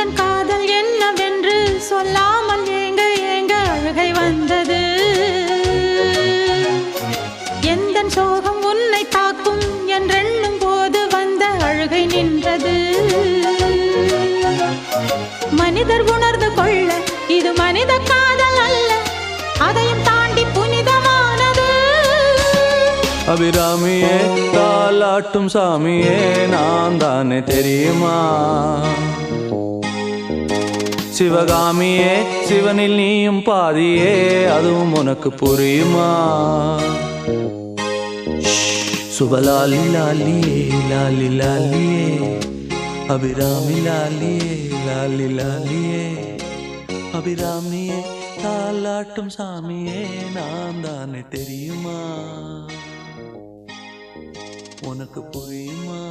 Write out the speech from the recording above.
உந்தன் காதல் என்னவென்று சொல்லாமல் ஏங்க ஏங்க அழுகை வந்தது. எந்தன் சோகம் உன்னை தாக்கும் என்றெண்ணும் போது வந்த அழுகை நின்றது. மனிதர் உணர்ந்து கொள்ள இது மனித காதல் அல்ல, அதையும் தாண்டி புனிதமானது. அபிராமியே தாலாட்டும் சாமியே நான் தானே தெரியுமா? சிவகாமியே சிவனில் நீயும் பாதியே அதுவும் உனக்கு புரியுமா? சுபலாலி லாலியே லாலி லாலியே அபிராமி லாலியே லாலி லாலியே அபிராமியே தாலாட்டும் சாமியே நான் தானே தெரியுமா? உனக்கு புரியுமா?